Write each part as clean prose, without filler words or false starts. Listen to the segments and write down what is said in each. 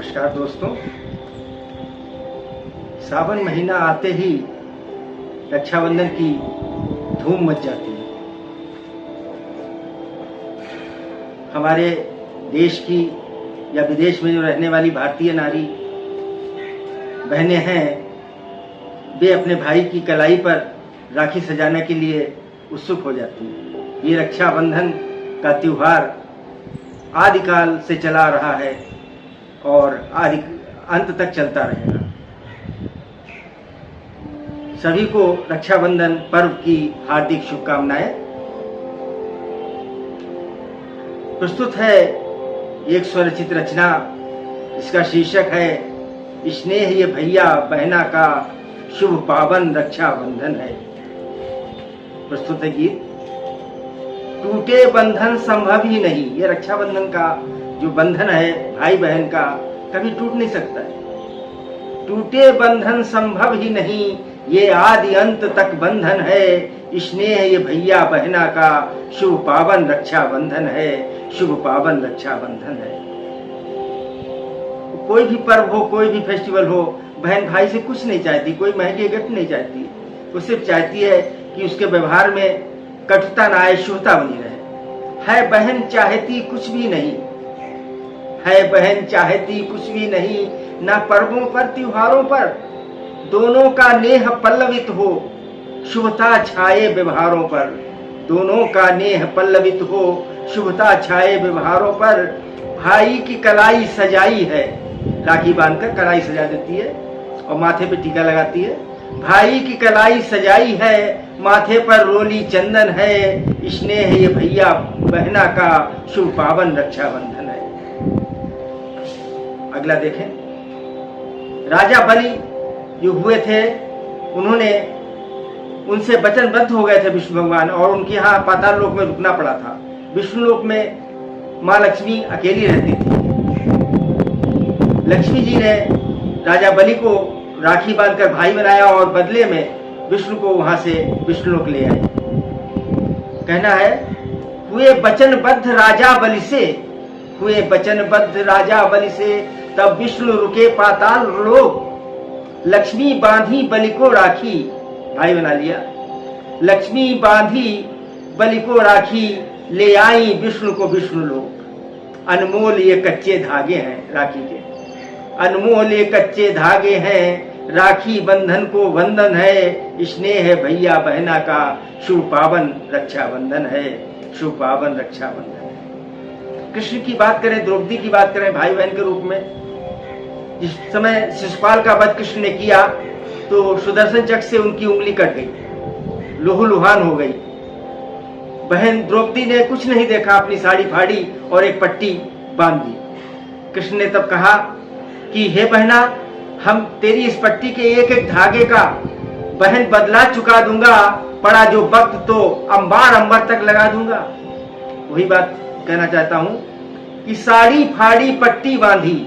नमस्कार दोस्तों। सावन महीना आते ही रक्षाबंधन की धूम मच जाती है। हमारे देश की या विदेश में जो रहने वाली भारतीय नारी बहनें हैं, वे अपने भाई की कलाई पर राखी सजाने के लिए उत्सुक हो जाती हैं। ये रक्षाबंधन का त्योहार आदिकाल से चला रहा है और अंत तक चलता रहेगा। सभी को रक्षाबंधन पर्व की हार्दिक शुभकामनाएं। प्रस्तुत है एक स्वरचित रचना, इसका शीर्षक है स्नेह ये भैया बहना का शुभ पावन रक्षाबंधन है। प्रस्तुत है गीत। टूटे बंधन संभव ही नहीं। ये रक्षाबंधन का जो बंधन है भाई बहन का, कभी टूट नहीं सकता है। टूटे बंधन संभव ही नहीं, ये आदि अंत तक बंधन है। स्नेह ये भैया बहना का शुभ पावन रक्षाबंधन है, शुभ पावन रक्षाबंधन है। कोई भी पर्व हो, कोई भी फेस्टिवल हो, बहन भाई से कुछ नहीं चाहती, कोई महंगी गिफ्ट नहीं चाहती। वो सिर्फ चाहती है कि उसके व्यवहार में कटुता ना आए, शुभता बनी रहे। है बहन चाहती कुछ भी नहीं, है बहन चाहती कुछ भी नहीं, ना पर्वों पर त्योहारों पर दोनों का नेह पल्लवित हो, शुभता छाए व्यवहारों पर। दोनों का नेह पल्लवित हो, शुभता छाए व्यवहारों पर। भाई की कलाई सजाई है, राखी बांधकर कलाई सजा देती है और माथे पे टीका लगाती है। भाई की कलाई सजाई है, माथे पर रोली चंदन है। स्नेह ये भैया बहना का शुभ पावन रक्षाबंधन है। अगला देखें। राजा बलि जो हुए थे, उन्होंने उनसे वचनबद्ध हो गए थे विष्णु भगवान, और उनके यहाँ पाताल लोक में रुकना पड़ा था। विष्णु लोक में माँ लक्ष्मी अकेली रहती थी। लक्ष्मी जी ने राजा बलि को राखी बांधकर भाई बनाया और बदले में विष्णु को वहां से विष्णु लोक ले आए। कहना है, हुए वचनबद्ध राजा बलि से, हुए वचनबद्ध राजा बलि से, तब विष्णु रुके पाताल लोक। लक्ष्मी बांधी बलि को राखी, भाई बना लिया। लक्ष्मी बांधी बलि को राखी, ले आई विष्णु को विष्णु लोक। अनमोल ये कच्चे धागे हैं राखी के, अनमोल ये कच्चे धागे हैं। राखी बंधन को वंदन है। स्नेह है भैया बहना का शुभ पावन रक्षाबंधन है, शुभ पावन रक्षाबंधन है। कृष्ण की बात करें, द्रौपदी की बात करें भाई बहन के रूप में। जिस समय शिशुपाल का वध कृष्ण ने किया तो सुदर्शन चक्र से उनकी उंगली कट गई, लुहान हो गई। बहन द्रौपदी ने कुछ नहीं देखा, अपनी साड़ी फाड़ी और एक पट्टी बांध दी। कृष्ण ने तब कहा कि हे बहना, हम तेरी इस पट्टी के एक एक धागे का बहन बदला चुका दूंगा, पड़ा जो वक्त तो अंबार अंबर तक लगा दूंगा। वही बात कहना चाहता हूं कि साड़ी फाड़ी पट्टी बांधी,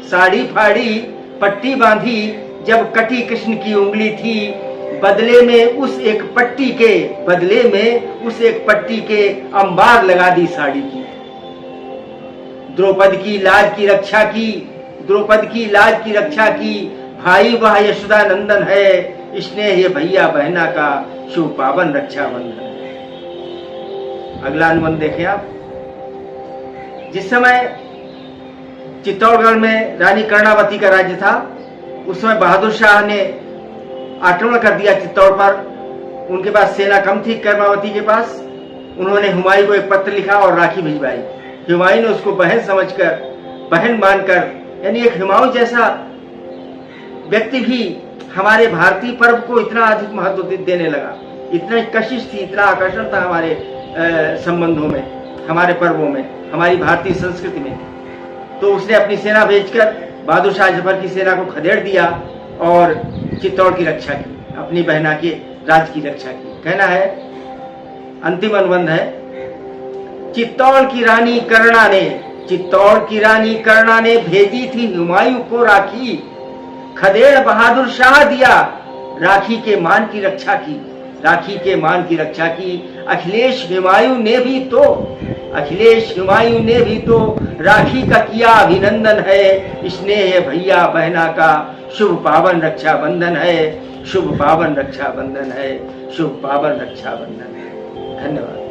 साड़ी फाड़ी पट्टी बांधी, जब कटी कृष्ण की उंगली थी। बदले में उस एक पट्टी के, बदले में उस एक पट्टी के अंबार लगा दी साड़ी की। द्रौपदी की लाज की रक्षा की, द्रौपदी की लाज की रक्षा की। भाई वह यशोदा नंदन है। स्नेह ये भैया बहना का शुभ पावन रक्षाबंधन है। अगला अनुबंध देखें आप। जिस समय चित्तौड़गढ़ में रानी कर्णावती का राज्य था, उस समय बहादुर शाह ने आक्रमण कर दिया चित्तौड़ पर। उनके पास सेना कम थी कर्णावती के पास। उन्होंने हुमायूं को एक पत्र लिखा और राखी भिजवाई। हुमायूं ने उसको बहन समझकर, बहन मानकर, यानी एक हुमायूं जैसा व्यक्ति भी हमारे भारतीय पर्व को इतना अधिक महत्व देने लगा। इतना कशिश थी, इतना आकर्षण था हमारे संबंधों में, हमारे पर्वों में, हमारी भारतीय संस्कृति में। तो उसने अपनी सेना भेजकर बहादुर शाह जफर की सेना को खदेड़ दिया और चित्तौड़ की रक्षा की, अपनी बहना के राज की रक्षा की। कहना है, अंतिम अनुबंध है। चित्तौड़ की रानी कर्णा ने, चित्तौड़ की रानी कर्णा ने भेजी थी हुमायूं को राखी। खदेड़ बहादुर शाह दिया, राखी के मान की रक्षा की, राखी के मान की रक्षा की। अखिलेश हुमायूं ने भी तो राखी का किया अभिनंदन है। स्नेह भैया बहना का शुभ पावन रक्षाबंधन है, शुभ पावन रक्षाबंधन है, शुभ पावन रक्षाबंधन है। धन्यवाद।